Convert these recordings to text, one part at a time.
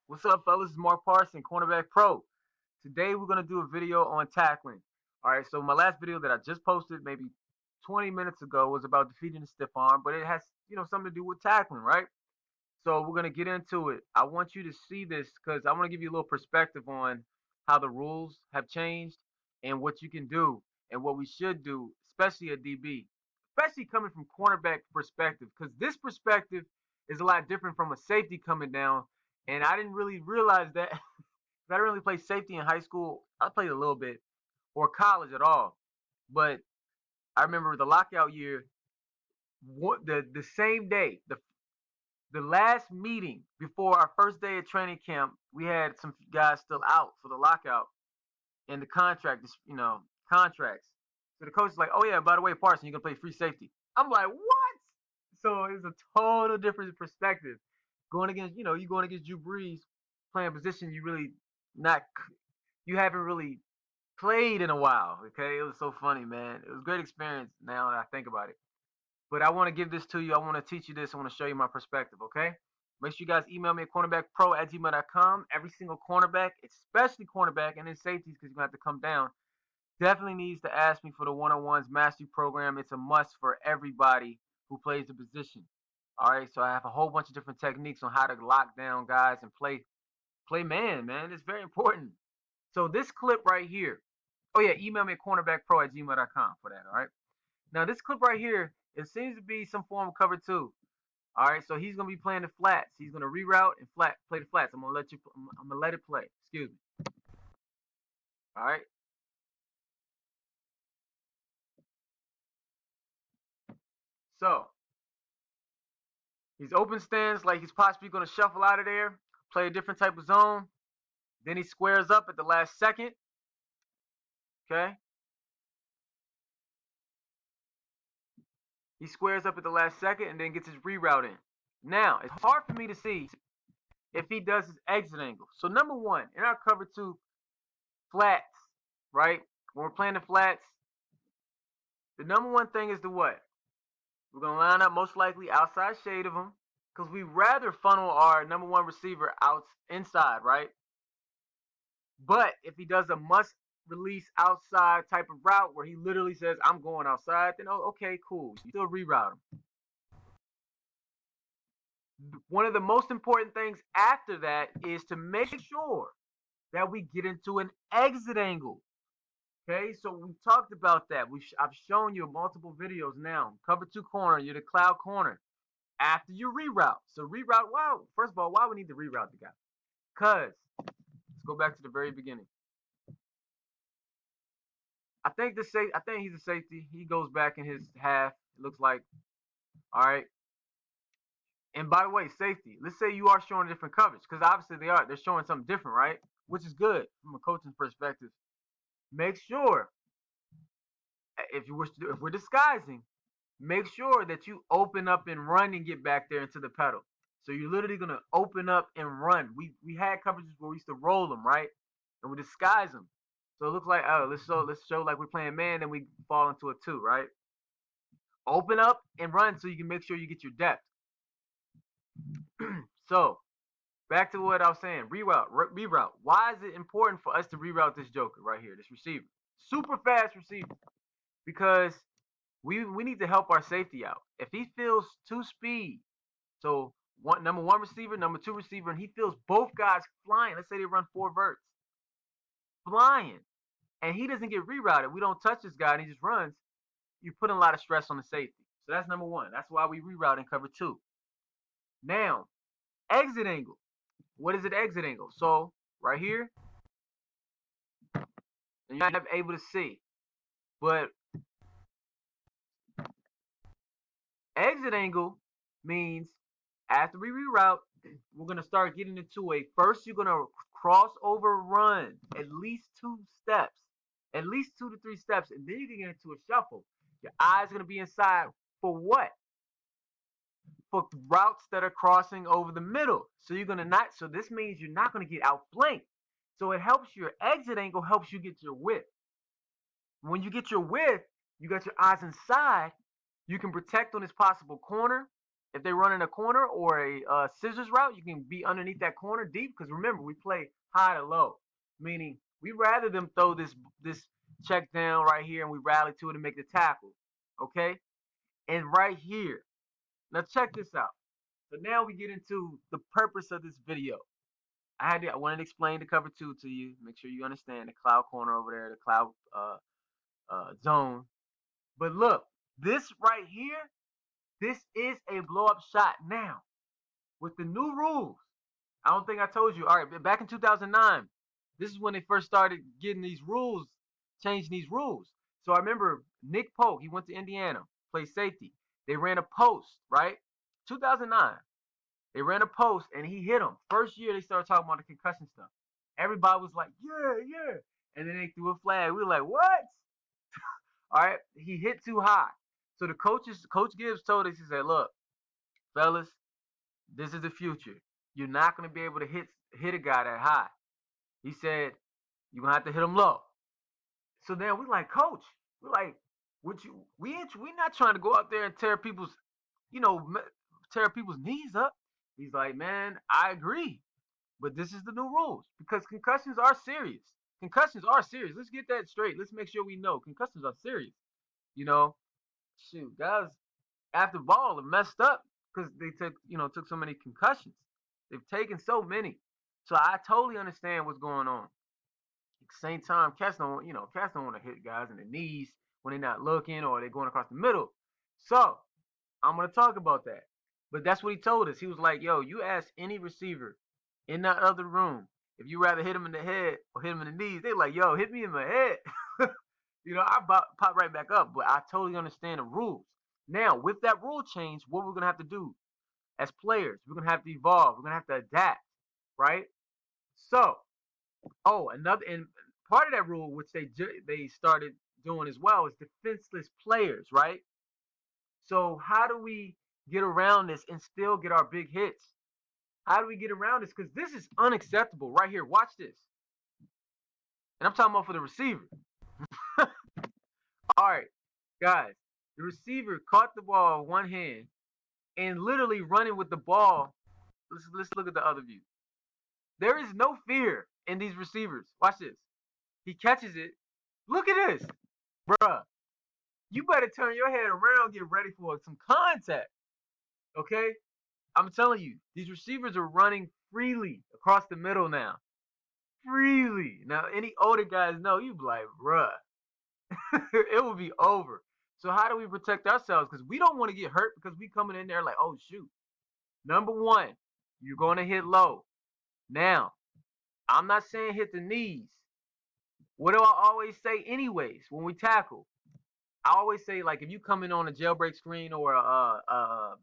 What's up, fellas? It's Mark Parson, Cornerback Pro. Today we're gonna do a video on tackling. All right, so my last video that I just posted maybe 20 minutes ago was about defeating the stiff arm, but it has something to do with tackling, right? So we're gonna get into it. I want you to see this because I want to give you a little perspective on how the rules have changed and what you can do and what we should do, especially at DB, especially coming from cornerback perspective, because this perspective is a lot different from a safety coming down. And I didn't really realize that. I didn't really play safety in high school. I played a little bit, or college at all. But I remember the lockout year, the same day, the last meeting before our first day of training camp, we had some guys still out for the lockout and the contracts. So the coach is like, "Oh yeah, by the way, Parson, you're gonna play free safety." I'm like, "What?" So it's a total different perspective. Going against, you going against Drew Brees, playing a position not, you haven't really played in a while. Okay, it was so funny, man. It was a great experience. Now that I think about it. But I want to give this to you. I want to teach you this. I want to show you my perspective, okay? Make sure you guys email me at cornerbackpro@gmail.com. Every single cornerback, especially cornerback and then safeties, because you're going to have to come down, definitely needs to ask me for the one-on-ones mastery program. It's a must for everybody who plays the position. All right, so I have a whole bunch of different techniques on how to lock down guys and play man. It's very important. So this clip right here. Oh yeah, email me at cornerbackpro@gmail.com for that, all right? Now this clip right here, it seems to be some form of cover two. All right, so he's gonna be playing the flats. He's gonna reroute and play the flats. I'm gonna let it play. Excuse me. All right. So he's open stance, like he's possibly gonna shuffle out of there, play a different type of zone. Then he squares up at the last second. Okay. He squares up at the last second and then gets his reroute in. Now it's hard for me to see if he does his exit angle. So number one, in our cover two flats, right? When we're playing the flats, the number one thing is the what? We're going to line up most likely outside shade of him because we rather funnel our number one receiver out inside, right? But if he does a must release outside type of route where he literally says, "I'm going outside," then okay, cool. You still reroute him. One of the most important things after that is to make sure that we get into an exit angle. Okay, so we talked about that. I've shown you multiple videos now. Cover two corner, you're the cloud corner. After you reroute. So reroute, wow. First of all, why we need to reroute the guy? Because, let's go back to the very beginning. I think he's a safety. He goes back in his half. It looks like. All right. And by the way, safety. Let's say you are showing different coverage, because obviously they are. They're showing something different, right? Which is good from a coaching perspective. Make sure if we're disguising, make sure that you open up and run and get back there into the pedal. So you're literally gonna open up and run. We had coverages where we used to roll them, right? And we disguise them. So it looks like, oh, let's show like we're playing man, then we fall into a two, right? Open up and run so you can make sure you get your depth. So back to what I was saying, reroute. Why is it important for us to reroute this joker right here, this receiver? Super fast receiver. Because we need to help our safety out. If he feels two speed, so number one receiver, number two receiver, and he feels both guys flying, let's say they run four verts, flying, and he doesn't get rerouted, we don't touch this guy and he just runs, you're putting a lot of stress on the safety. So that's number one. That's why we reroute in cover two. Now, exit angle. What is an exit angle? So right here, and you're not able to see, but exit angle means after we reroute, we're going to start getting into first you're going to cross over run at least 2 steps, at least 2 to 3 steps, and then you can get into a shuffle. Your eyes are going to be inside for what? For routes that are crossing over the middle. So you're going to not, so this means you're not going to get outflanked. So it helps your exit angle, helps you get your width. When you get your width, you got your eyes inside, you can protect on this possible corner, If they're running a corner or a scissors route, you can be underneath that corner deep. Because remember, we play high to low, meaning we rather them throw this check down right here and we rally to it and make the tackle. Okay, and right here, now check this out. So now we get into the purpose of this video. I wanted to explain the cover two to you. Make sure you understand the cloud corner over there, the cloud zone. But look, this right here, this is a blow up shot. Now, with the new rules, I don't think I told you. All right, back in 2009, this is when they first started getting these rules, changing these rules. So I remember Nick Polk, he went to Indiana, played safety. They ran a post, right? 2009. They ran a post and he hit him. First year they started talking about the concussion stuff. Everybody was like, yeah, yeah. And then they threw a flag. We were like, what? All right. He hit too high. So Coach Gibbs told us, he said, look, fellas, this is the future. You're not going to be able to hit a guy that high. He said, you're going to have to hit him low. So then we like, Coach, we're like, we not trying to go out there and tear people's knees up. He's like, man, I agree. But this is the new rules because concussions are serious. Concussions are serious. Let's get that straight. Let's make sure we know concussions are serious. You know, shoot, guys after ball have messed up because they took so many concussions. They've taken so many. So I totally understand what's going on. At the same time, cats don't want to hit guys in the knees when they're not looking or they're going across the middle. So I'm gonna talk about that. But that's what he told us. He was like, yo, you ask any receiver in that other room if you rather hit him in the head or hit him in the knees, they like, yo, hit me in my head. I pop right back up. But I totally understand the rules. Now, with that rule change, what we're gonna have to do as players, we're gonna have to evolve. We're gonna have to adapt, right? So, and part of that rule, which they started doing as well, is defenseless players, right? So how do we get around this and still get our big hits? How do we get around this? Because this is unacceptable right here. Watch this. And I'm talking about for the receiver. All right, guys. The receiver caught the ball with one hand and literally running with the ball. Let's look at the other view. There is no fear in these receivers. Watch this. He catches it. Look at this. Bruh. You better turn your head around, get ready for some contact. Okay? I'm telling you, these receivers are running freely across the middle now. Freely. Now, any older guys know, you be like, bruh, it will be over. So how do we protect ourselves? Because we don't want to get hurt because we coming in there like, oh, shoot. Number one, you're going to hit low. Now, I'm not saying hit the knees. What do I always say anyways when we tackle? I always say, like, if you come in on a jailbreak screen or a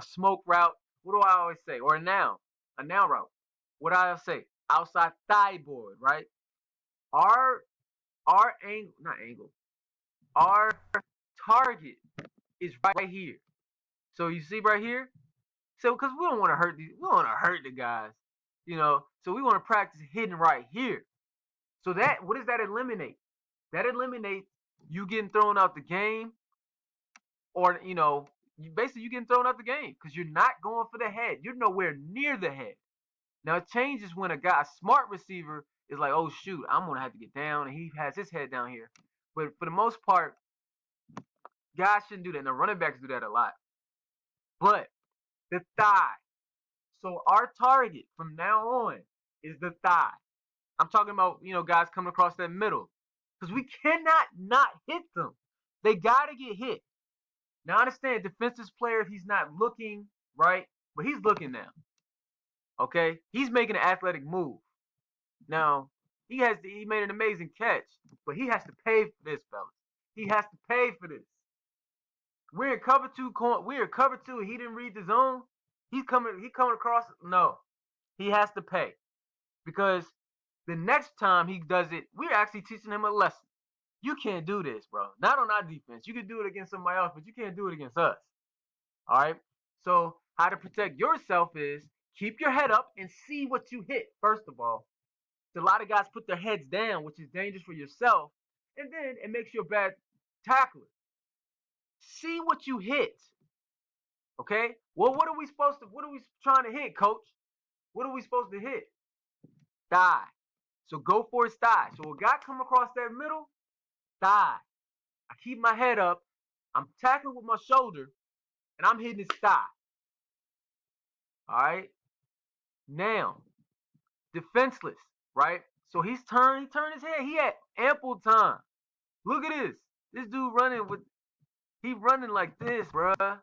smoke route, what do I always say? Or a now route. What do I say? Outside thigh board, right? Our angle, not angle. Our target is right here. So you see right here. So because we don't want to hurt the guys, So we want to practice hitting right here. So what does that eliminate? That eliminates you getting thrown out the game, or you getting thrown out the game because you're not going for the head. You're nowhere near the head. Now it changes when a smart receiver is like, oh shoot, I'm gonna have to get down, and he has his head down here. But for the most part, guys shouldn't do that. Now running backs do that a lot. But the thigh. So our target from now on is the thigh. I'm talking about guys coming across that middle because we cannot not hit them. They gotta get hit. Now I understand defensive player if he's not looking right, but he's looking now. Okay, he's making an athletic move. Now he made an amazing catch, but he has to pay for this, fellas. He has to pay for this. We're in cover two. We're in cover two. He didn't read the zone. He's coming across. No, he has to pay because the next time he does it, we're actually teaching him a lesson. You can't do this, bro. Not on our defense. You can do it against somebody else, but you can't do it against us. All right. So how to protect yourself is keep your head up and see what you hit. First of all, a lot of guys put their heads down, which is dangerous for yourself, and then it makes you a bad tackler. See what you hit. Okay? Well, what are we trying to hit, coach? What are we supposed to hit? Thigh. So go for his thigh. So a guy come across that middle, thigh. I keep my head up. I'm tackling with my shoulder, and I'm hitting his thigh. All right? Now, defenseless, right? So he turned his head. He had ample time. Look at this. This dude he running like this, bruh.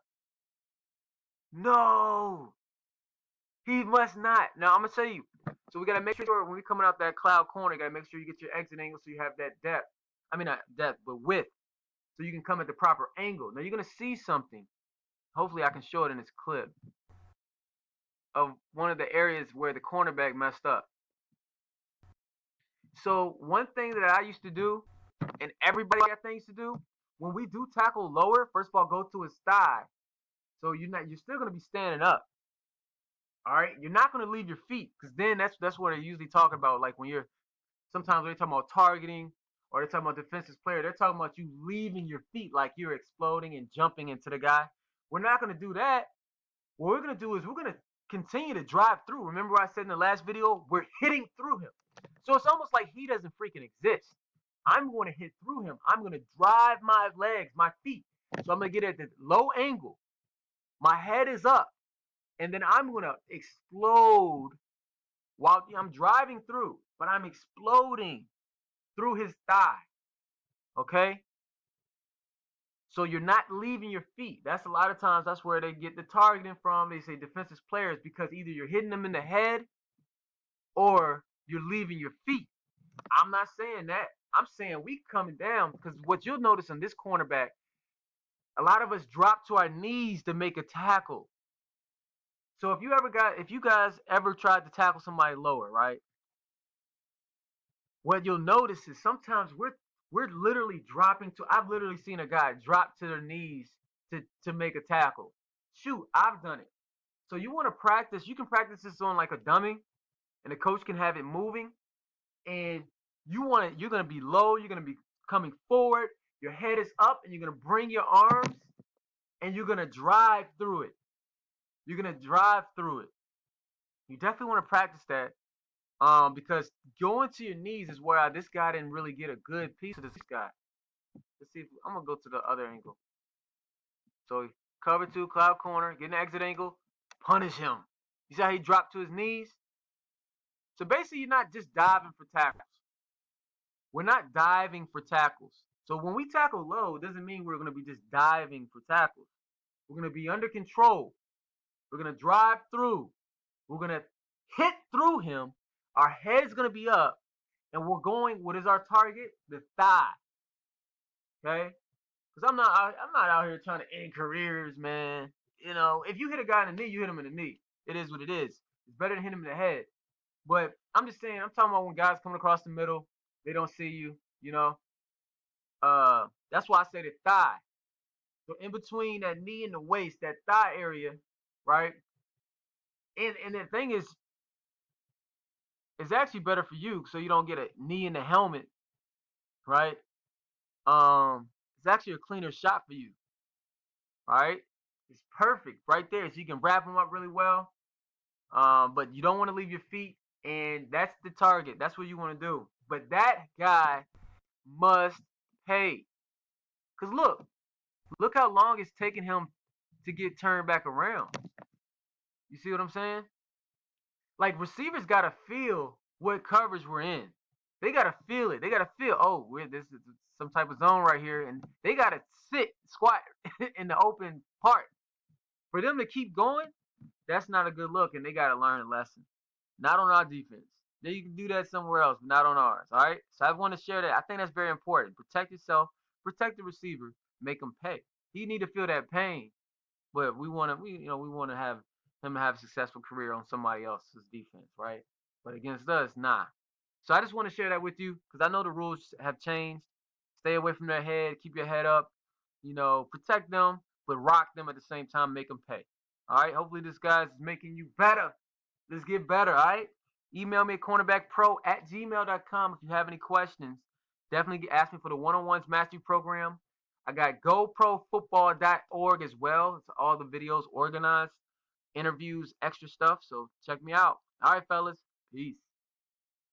No, he must not. Now I'm gonna tell you. So we gotta make sure when we coming out that cloud corner, you gotta make sure you get your exit angle so you have that depth. I mean not depth, but width, so you can come at the proper angle. Now you're gonna see something. Hopefully I can show it in this clip of one of the areas where the cornerback messed up. So one thing that I used to do, and everybody got things to do, when we do tackle lower, first of all, go to his thigh. So you're still gonna be standing up. All right, you're not gonna leave your feet because then that's what they usually talk about. Like sometimes they're talking about targeting or they're talking about defensive player. They're talking about you leaving your feet like you're exploding and jumping into the guy. We're not gonna do that. What we're gonna do is we're gonna continue to drive through. Remember what I said in the last video? We're hitting through him. So it's almost like he doesn't freaking exist. I'm going to hit through him. I'm going to drive my legs, my feet. So I'm going to get at the low angle. My head is up. And then I'm going to explode while I'm driving through. But I'm exploding through his thigh. Okay? So you're not leaving your feet. That's a lot of times that's where they get the targeting from. They say defensive players because either you're hitting them in the head or you're leaving your feet. I'm not saying that. I'm saying we coming down because what you'll notice on this cornerback, a lot of us drop to our knees to make a tackle. So if you guys ever tried to tackle somebody lower, right? What you'll notice is sometimes we're literally dropping to. I've literally seen a guy drop to their knees to make a tackle. Shoot, I've done it. So you want to practice? You can practice this on like a dummy, and the coach can have it moving. And you're gonna be low. You're gonna be coming forward. Your head is up, and you're gonna bring your arms, and you're gonna drive through it. You're gonna drive through it. You definitely want to practice that. Because going to your knees is where this guy didn't really get a good piece of this guy. Let's see. I'm gonna go to the other angle. So cover two, cloud corner, get an exit angle, punish him. You see how he dropped to his knees? So basically, you're not just diving for tackles. We're not diving for tackles. So when we tackle low, it doesn't mean we're gonna be just diving for tackles. We're gonna be under control. We're gonna drive through. We're gonna hit through him. Our head's gonna be up, and we're going. What is our target? The thigh. Okay? Because I'm not out here trying to end careers, man. You know, if you hit a guy in the knee, you hit him in the knee. It is what it is. It's better than hitting him in the head. But I'm just saying, I'm talking about when guys coming across the middle, they don't see you. You know, that's why I say the thigh. So in between that knee and the waist, that thigh area, right? And the thing is, it's actually better for you, so you don't get a knee in the helmet, right? It's actually a cleaner shot for you, right? It's perfect right there, so you can wrap them up really well. But you don't want to leave your feet, and that's the target. That's what you want to do. But that guy must pay, cause look how long it's taking him to get turned back around. You see what I'm saying? Like receivers gotta feel what coverage we're in. They gotta feel it. They gotta feel, oh, this is some type of zone right here, and they gotta squat in the open part. For them to keep going, that's not a good look, and they gotta learn a lesson. Not on our defense. Then you can do that somewhere else, but not on ours. All right. So I want to share that. I think that's very important. Protect yourself. Protect the receiver. Make him pay. He need to feel that pain, but we want to have him have a successful career on somebody else's defense, right? But against us, nah. So I just want to share that with you because I know the rules have changed. Stay away from their head. Keep your head up. You know, protect them, but rock them at the same time. Make them pay. All right. Hopefully this guy's making you better. Let's get better. All right. Email me at cornerbackpro@gmail.com if you have any questions. Definitely ask me for the one-on-ones mastery program. I got GoProFootball.org as well. It's all the videos organized, interviews, extra stuff. So check me out. All right, fellas. Peace.